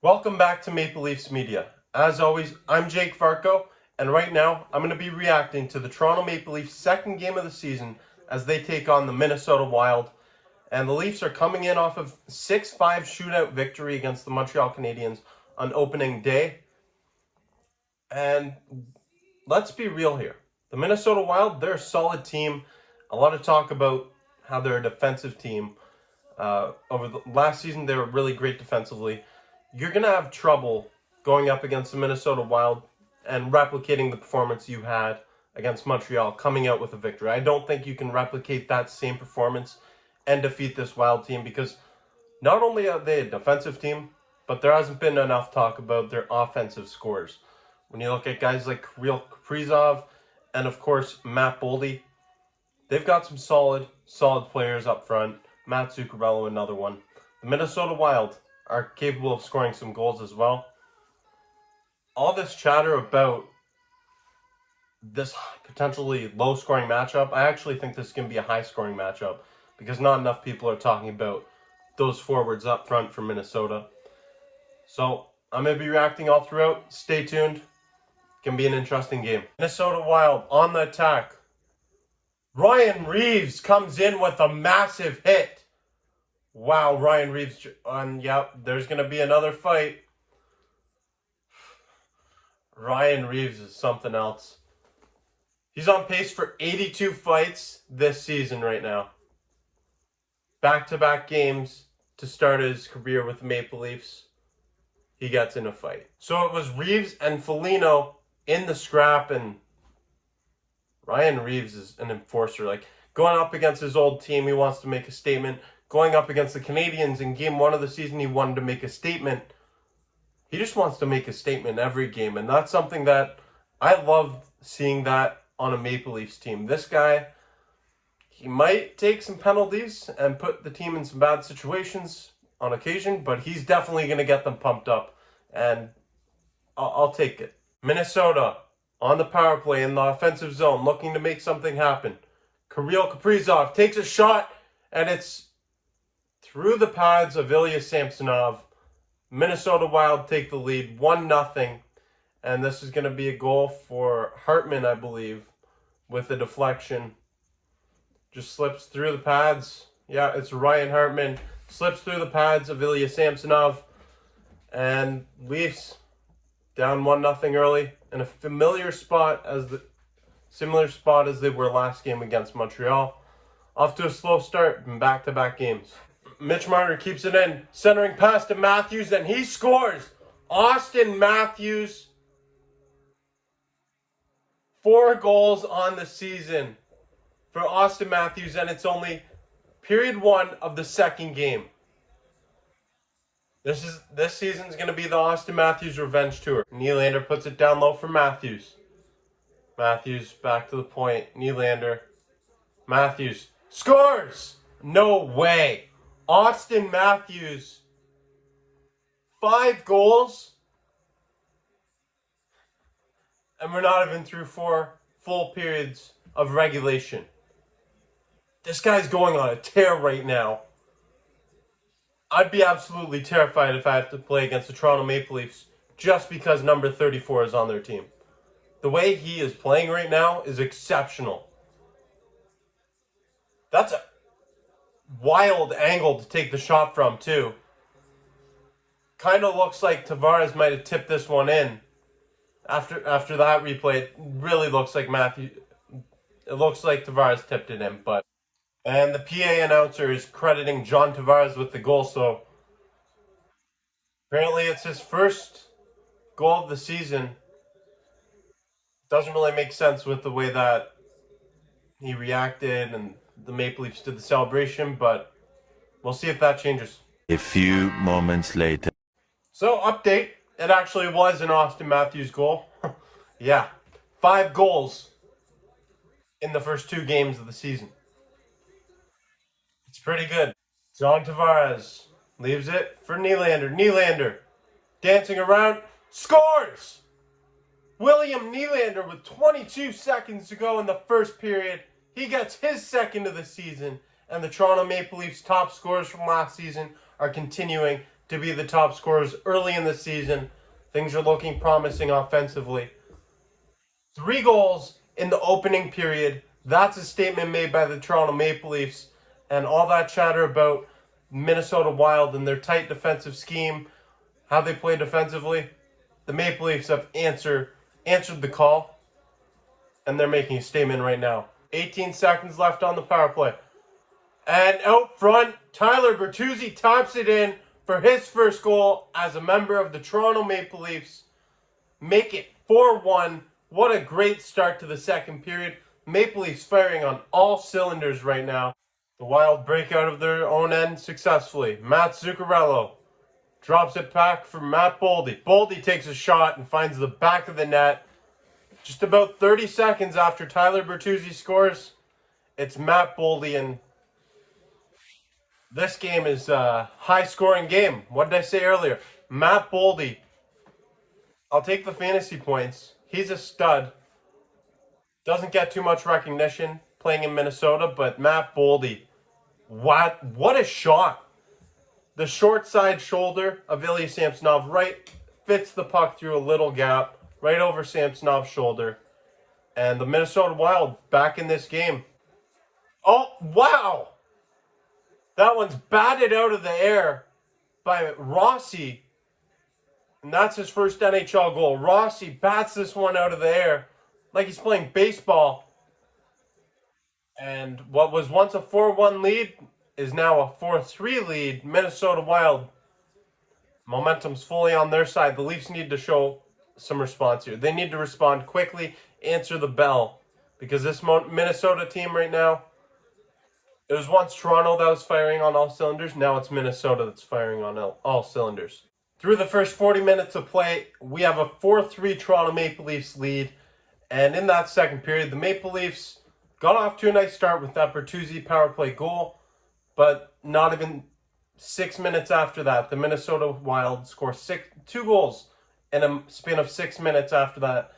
Welcome back to Maple Leafs Media. As always, I'm Jake Varcoe, and right now I'm going to be reacting to the Toronto Maple Leafs' second game of the season as they take on the Minnesota Wild. And the Leafs are coming in off of 6-5 shootout victory against the Montreal Canadiens on opening day. And let's be real here. The Minnesota Wild, they're a solid team. A lot of talk about how they're a defensive team. Over the last season, they were really great defensively. You're going to have trouble going up against the Minnesota Wild and replicating the performance you had against Montreal, coming out with a victory. I don't think you can replicate that same performance and defeat this Wild team because not only are they a defensive team, but there hasn't been enough talk about their offensive scores. When you look at guys like Kirill Kaprizov and, of course, Matt Boldy, they've got some solid players up front. Matt Zuccarello, another one. The Minnesota Wild are capable of scoring some goals as well. All this chatter about this potentially low-scoring matchup, I actually think this is going to be a high-scoring matchup because not enough people are talking about those forwards up front for Minnesota. So I'm going to be reacting all throughout. Stay tuned. It can be an interesting game. Minnesota Wild on the attack. Ryan Reaves comes in with a massive hit. Wow, Ryan Reaves. Yep, there's going to be another fight. Ryan Reaves is something else. He's on pace for 82 fights this season right now. Back-to-back games to start his career with the Maple Leafs. He gets in a fight. So it was Reaves and Foligno in the scrap, and Ryan Reaves is an enforcer. Like, going up against his old team, he wants to make a statement. Going up against the Canadiens in Game 1 of the season, he wanted to make a statement. He just wants to make a statement every game, and that's something that I love seeing that on a Maple Leafs team. This guy, he might take some penalties and put the team in some bad situations on occasion, but he's definitely going to get them pumped up, and I'll take it. Minnesota on the power play in the offensive zone, looking to make something happen. Kirill Kaprizov takes a shot, and it's through the pads of Ilya Samsonov. Minnesota Wild take the lead 1-0, and this is going to be a goal for Hartman, I believe, with a deflection. Just slips through the pads. Yeah, it's Ryan Hartman. Slips through the pads of Ilya Samsonov, and Leafs down 1-0 early in a similar spot as they were last game against Montreal. Off to a slow start in back-to-back games. Mitch Marner keeps it in, centering pass to Matthews, and he scores. Auston Matthews, 4 goals on the season for Auston Matthews, and it's only period 1 of the second game. This season's going to be the Auston Matthews revenge tour. Nylander puts it down low for Matthews. Matthews back to the point. Nylander. Matthews scores! No way. Auston Matthews, 5 goals, and we're not even through 4 full periods of regulation. This guy's going on a tear right now. I'd be absolutely terrified if I have to play against the Toronto Maple Leafs just because number 34 is on their team. The way he is playing right now is exceptional. That's a wild angle to take the shot from, too. Kind of looks like Tavares might have tipped this one in. After that replay, it really looks like it looks like Tavares tipped it in, but... And the PA announcer is crediting John Tavares with the goal, so apparently it's his first goal of the season. Doesn't really make sense with the way that he reacted and the Maple Leafs did the celebration, but we'll see if that changes. A few moments later. So, update. It actually was an Auston Matthews goal. Yeah. 5 goals in the first 2 games of the season. It's pretty good. John Tavares leaves it for Nylander. Nylander dancing around. Scores! William Nylander with 22 seconds to go in the first period. He gets his second of the season. And the Toronto Maple Leafs top scorers from last season are continuing to be the top scorers early in the season. Things are looking promising offensively. 3 goals in the opening period. That's a statement made by the Toronto Maple Leafs. And all that chatter about Minnesota Wild and their tight defensive scheme, how they play defensively, the Maple Leafs have answered the call, and they're making a statement right now. 18 seconds left on the power play. And out front, Tyler Bertuzzi taps it in for his first goal as a member of the Toronto Maple Leafs. Make it 4-1. What a great start to the second period. Maple Leafs firing on all cylinders right now. The Wild break out of their own end successfully. Matt Zuccarello drops it back for Matt Boldy. Boldy takes a shot and finds the back of the net. Just about 30 seconds after Tyler Bertuzzi scores, it's Matt Boldy, and this game is a high-scoring game. What did I say earlier? Matt Boldy. I'll take the fantasy points. He's a stud. Doesn't get too much recognition playing in Minnesota, but Matt Boldy, what a shot. The short side shoulder of Ilya Samsonov right fits the puck through a little gap right over Samsonov's shoulder. And the Minnesota Wild back in this game. Oh, wow! That one's batted out of the air by Rossi. And that's his first NHL goal. Rossi bats this one out of the air like he's playing baseball. And what was once a 4-1 lead is now a 4-3 lead. Minnesota Wild. Momentum's fully on their side. The Leafs need to show some response here. They need to respond quickly, answer the bell. Because this Minnesota team right now, it was once Toronto that was firing on all cylinders. Now it's Minnesota that's firing on all cylinders. Through the first 40 minutes of play, we have a 4-3 Toronto Maple Leafs lead. And in that second period, the Maple Leafs got off to a nice start with that Bertuzzi power play goal. But not even 6 minutes after that, the Minnesota Wild score 2 goals in a span of 6 minutes after that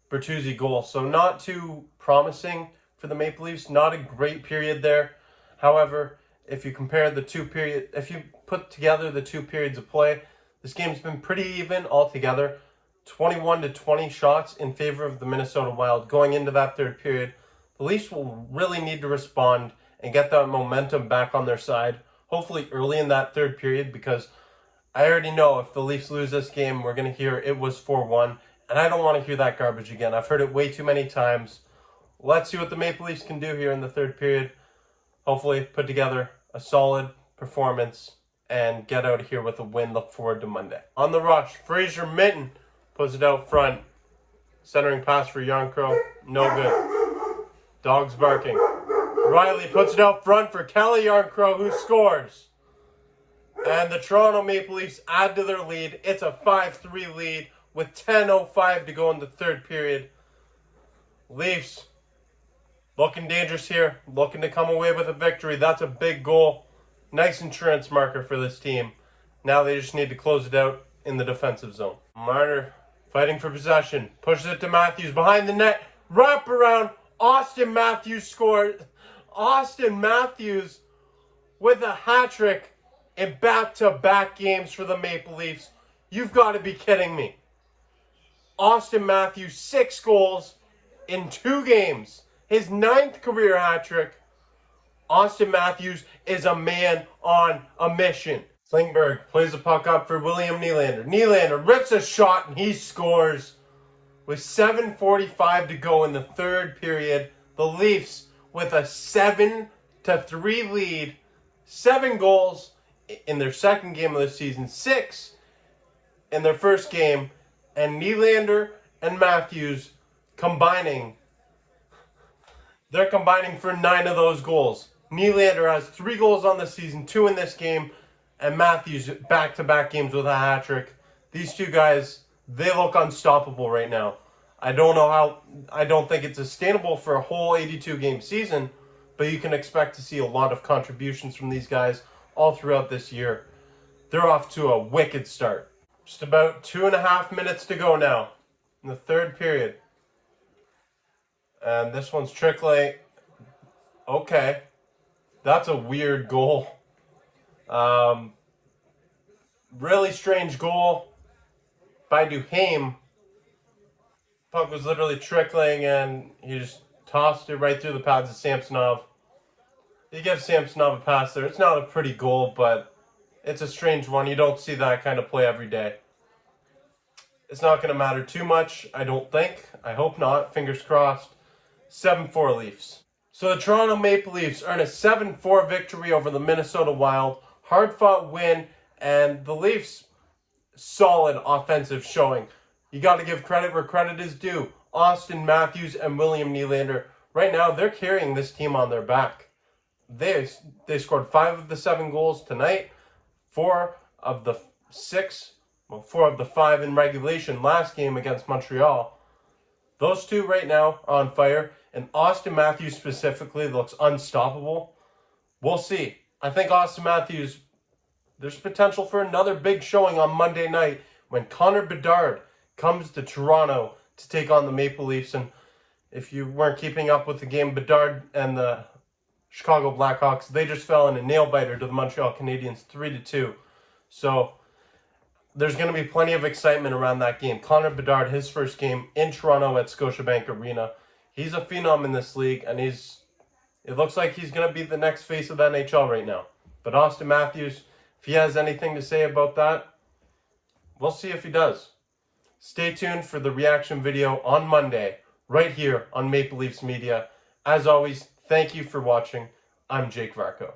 Bertuzzi goal. So not too promising for the Maple Leafs. Not a great period there. However, if you compare the if you put together the 2 periods of play, this game's been pretty even altogether. 21-20 shots in favor of the Minnesota Wild going into that third period. The Leafs will really need to respond and get that momentum back on their side, hopefully early in that third period, because I already know if the Leafs lose this game, we're going to hear it was 4-1, and I don't want to hear that garbage again. I've heard it way too many times. Let's see what the Maple Leafs can do here in the third period. Hopefully put together a solid performance and get out of here with a win. Look forward to Monday. On the rush, Fraser Minton puts it out front. Centering pass for Yarncrow, no good. Dogs barking. Riley puts it out front for Kelly Yarncrow, who scores. And the Toronto Maple Leafs add to their lead. It's a 5-3 lead with 10:05 to go in the third period. Leafs looking dangerous here, looking to come away with a victory. That's a big goal. Nice insurance marker for this team. Now they just need to close it out in the defensive zone. Marner fighting for possession. Pushes it to Matthews behind the net. Wrap around. Auston Matthews scored. Auston Matthews with a hat trick in back-to-back games for the Maple Leafs. You've got to be kidding me. Auston Matthews, 6 goals in 2 games. His 9th career hat trick. Auston Matthews is a man on a mission. Klingberg plays the puck up for William Nylander. Nylander rips a shot and he scores. With 7:45 to go in the third period, the Leafs with a 7-3 lead. 7 goals in their second game of the season. 6 in their first game. And Nylander and Matthews combining. They're combining for 9 of those goals. Nylander has 3 goals on the season, 2 in this game. And Matthews back-to-back games with a hat trick. These 2 guys, they look unstoppable right now. I don't think it's sustainable for a whole 82-game season, but you can expect to see a lot of contributions from these guys all throughout this year. They're off to a wicked start. Just about 2.5 minutes to go now in the third period. And this one's trickling. Okay. That's a weird goal. Really strange goal by Duhaime. Puck was literally trickling and he just tossed it right through the pads of Samsonov. You give Samsonov a pass there. It's not a pretty goal, but it's a strange one. You don't see that kind of play every day. It's not going to matter too much, I don't think. I hope not. Fingers crossed. 7-4 Leafs. So the Toronto Maple Leafs earn a 7-4 victory over the Minnesota Wild. Hard-fought win, and the Leafs, solid offensive showing. You got to give credit where credit is due. Auston, Matthews, and William Nylander. Right now, they're carrying this team on their back. They scored 5 of the 7 goals tonight. 4 of the 5 in regulation last game against Montreal. Those two right now are on fire. And Auston Matthews specifically looks unstoppable. We'll see. I think Auston Matthews, there's potential for another big showing on Monday night when Connor Bedard comes to Toronto to take on the Maple Leafs. And if you weren't keeping up with the game, Bedard and the Chicago Blackhawks, they just fell in a nail-biter to the Montreal Canadiens 3-2. So there's going to be plenty of excitement around that game. Connor Bedard, his first game in Toronto at Scotiabank Arena. He's a phenom in this league, and it looks like he's going to be the next face of the NHL right now. But Auston Matthews, if he has anything to say about that, we'll see if he does. Stay tuned for the reaction video on Monday, right here on Maple Leafs Media. As always, thank you for watching. I'm Jake Varcoe.